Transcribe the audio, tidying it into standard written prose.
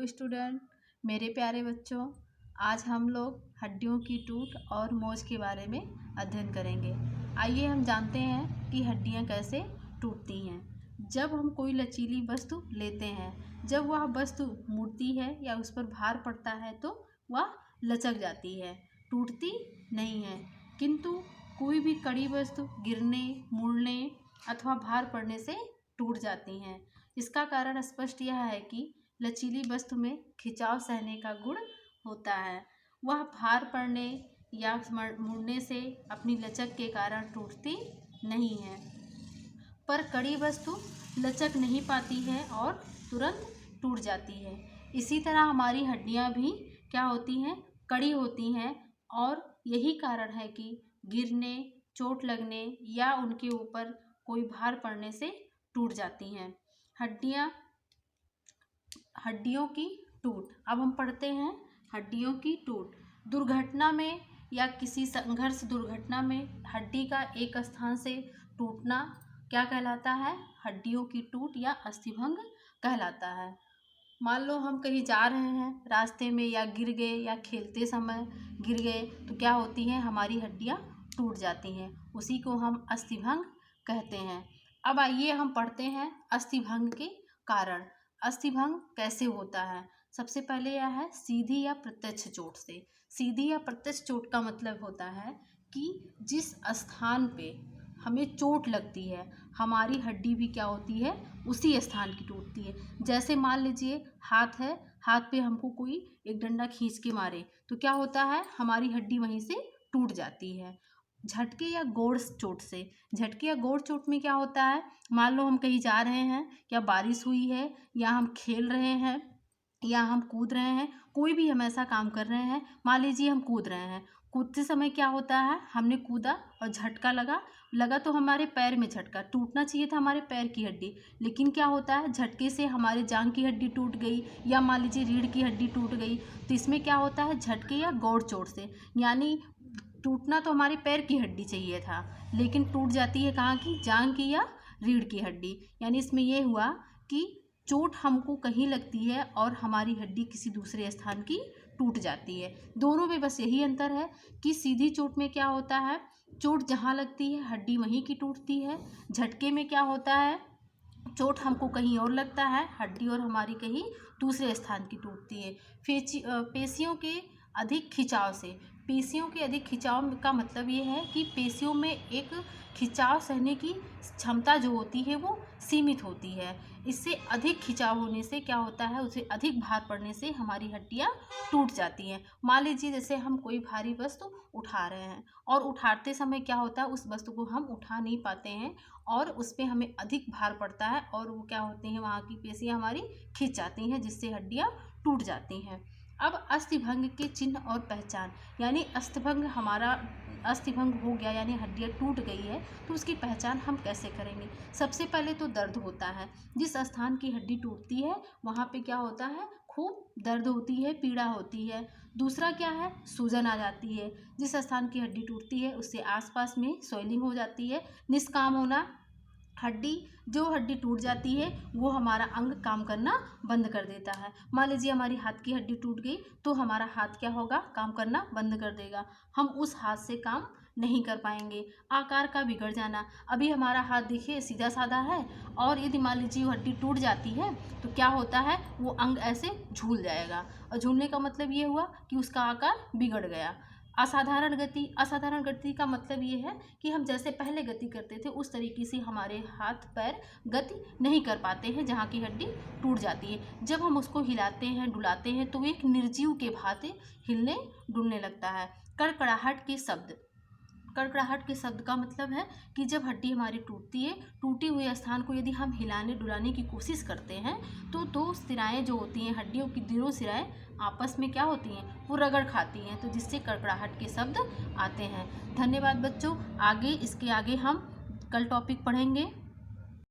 Hello student, मेरे प्यारे बच्चों। आज हम लोग हड्डियों की टूट और मोच के बारे में अध्ययन करेंगे। आइए हम जानते हैं कि हड्डियां कैसे टूटती हैं। जब हम कोई लचीली वस्तु लेते हैं, जब वह वस्तु मुड़ती है या उस पर भार पड़ता है तो वह लचक जाती है, टूटती नहीं है। किंतु कोई भी कड़ी वस्तु गिरने, मुड़ने अथवा भार पड़ने से टूट जाती हैं। इसका कारण स्पष्ट यह है कि लचीली वस्तु में खिंचाव सहने का गुण होता है। वह भार पड़ने या मुड़ने से अपनी लचक के कारण टूटती नहीं है। पर कड़ी वस्तु लचक नहीं पाती है और तुरंत टूट जाती है। इसी तरह हमारी हड्डियां भी क्या होती हैं, कड़ी होती हैं, और यही कारण है कि गिरने, चोट लगने या उनके ऊपर कोई भार पड़ने से टूट जाती हैं। हड्डियों की टूट। अब हम पढ़ते हैं हड्डियों की टूट। दुर्घटना में या किसी संघर्ष दुर्घटना में हड्डी का एक स्थान से टूटना क्या कहलाता है? हड्डियों की टूट या अस्थिभंग कहलाता है। मान लो हम कहीं जा रहे हैं, रास्ते में या गिर गए या खेलते समय गिर गए तो क्या होती हैं, हमारी हड्डियां टूट जाती हैं। उसी को हम अस्थिभंग कहते हैं। अब आइए हम पढ़ते हैं अस्थिभंग के कारण। अस्थिभंग कैसे होता है? सबसे पहले यह है सीधी या प्रत्यक्ष चोट से। सीधी या प्रत्यक्ष चोट का मतलब होता है कि जिस स्थान पे हमें चोट लगती है, हमारी हड्डी भी क्या होती है, उसी स्थान की टूटती है। जैसे मान लीजिए हाथ है, हाथ पे हमको कोई एक डंडा खींच के मारे तो क्या होता है, हमारी हड्डी वहीं से टूट जाती है। झटके या गोड़ चोट से। झटके या गोड़ चोट में क्या होता है, मान लो हम कहीं जा रहे हैं या बारिश हुई है या हम खेल रहे हैं या हम कूद रहे हैं, कोई भी हम ऐसा काम कर रहे हैं, मान लीजिए हम कूद रहे हैं। कूदते समय क्या होता है, हमने कूदा और झटका लगा तो हमारे पैर में झटका, टूटना चाहिए था हमारे पैर की हड्डी, लेकिन क्या होता है, झटके से हमारे जांघ की हड्डी टूट गई या मान लीजिए रीढ़ की हड्डी टूट गई। तो इसमें क्या होता है, झटके या गोड़ चोट से। यानी टूटना तो हमारे पैर की हड्डी चाहिए था, लेकिन टूट जाती है कहाँ की, जांघ की या रीढ़ की हड्डी। यानी इसमें यह हुआ कि चोट हमको कहीं लगती है और हमारी हड्डी किसी दूसरे स्थान की टूट जाती है। दोनों में बस यही अंतर है कि सीधी चोट में क्या होता है, चोट जहाँ लगती है हड्डी वहीं की टूटती है। झटके में क्या होता है, चोट हमको कहीं और लगता है, हड्डी और हमारी कहीं दूसरे स्थान की टूटती है। पेशियों के अधिक खिंचाव से। पेशियों के अधिक खिंचाव का मतलब ये है कि पेशियों में एक खिंचाव सहने की क्षमता जो होती है वो सीमित होती है। इससे अधिक खिंचाव होने से क्या होता है, उसे अधिक भार पड़ने से हमारी हड्डियां टूट जाती हैं। मान लीजिए जैसे हम कोई भारी वस्तु उठा रहे हैं और उठाते समय क्या होता है, उस वस्तु को हम उठा नहीं पाते हैं और उस पर हमें अधिक भार पड़ता है और वो क्या होते हैं, वहाँ की पेशियां हमारी खिंच जाती हैं, जिससे हड्डियां टूट जाती हैं। अब अस्थिभंग के चिन्ह और पहचान। यानी अस्थिभंग हो गया यानी हड्डियाँ टूट गई है तो उसकी पहचान हम कैसे करेंगे? सबसे पहले तो दर्द होता है। जिस स्थान की हड्डी टूटती है वहाँ पे क्या होता है, खूब दर्द होती है, पीड़ा होती है। दूसरा क्या है, सूजन आ जाती है। जिस स्थान की हड्डी टूटती है उससे आसपास में स्वेलिंग हो जाती है, निष्काम होना। जो हड्डी टूट जाती है वो हमारा अंग काम करना बंद कर देता है। मान लीजिए हमारी हाथ की हड्डी टूट गई तो हमारा हाथ क्या होगा, काम करना बंद कर देगा, हम उस हाथ से काम नहीं कर पाएंगे। आकार का बिगड़ जाना। अभी हमारा हाथ देखिए सीधा साधा है और यदि मान लीजिए वो हड्डी टूट जाती है तो क्या होता है, वो अंग ऐसे झूल जाएगा, और झूलने का मतलब ये हुआ कि उसका आकार बिगड़ गया। असाधारण गति। असाधारण गति का मतलब ये है कि हम जैसे पहले गति करते थे उस तरीके से हमारे हाथ पैर गति नहीं कर पाते हैं जहाँ की हड्डी टूट जाती है। जब हम उसको हिलाते हैं, डुलाते हैं तो एक निर्जीव के भांति हिलने डुलने लगता है। कड़कड़ाहट के शब्द। कड़कड़ाहट के शब्द का मतलब है कि जब हड्डी हमारी टूटती है, टूटे हुए स्थान को यदि हम हिलाने डुलाने की कोशिश करते हैं तो दो सिराएं जो होती हैं, हड्डियों की दोनों सिराएं आपस में क्या होती हैं, वो रगड़ खाती हैं, तो जिससे कड़कड़ाहट के शब्द आते हैं। धन्यवाद बच्चों। इसके आगे हम कल टॉपिक पढ़ेंगे।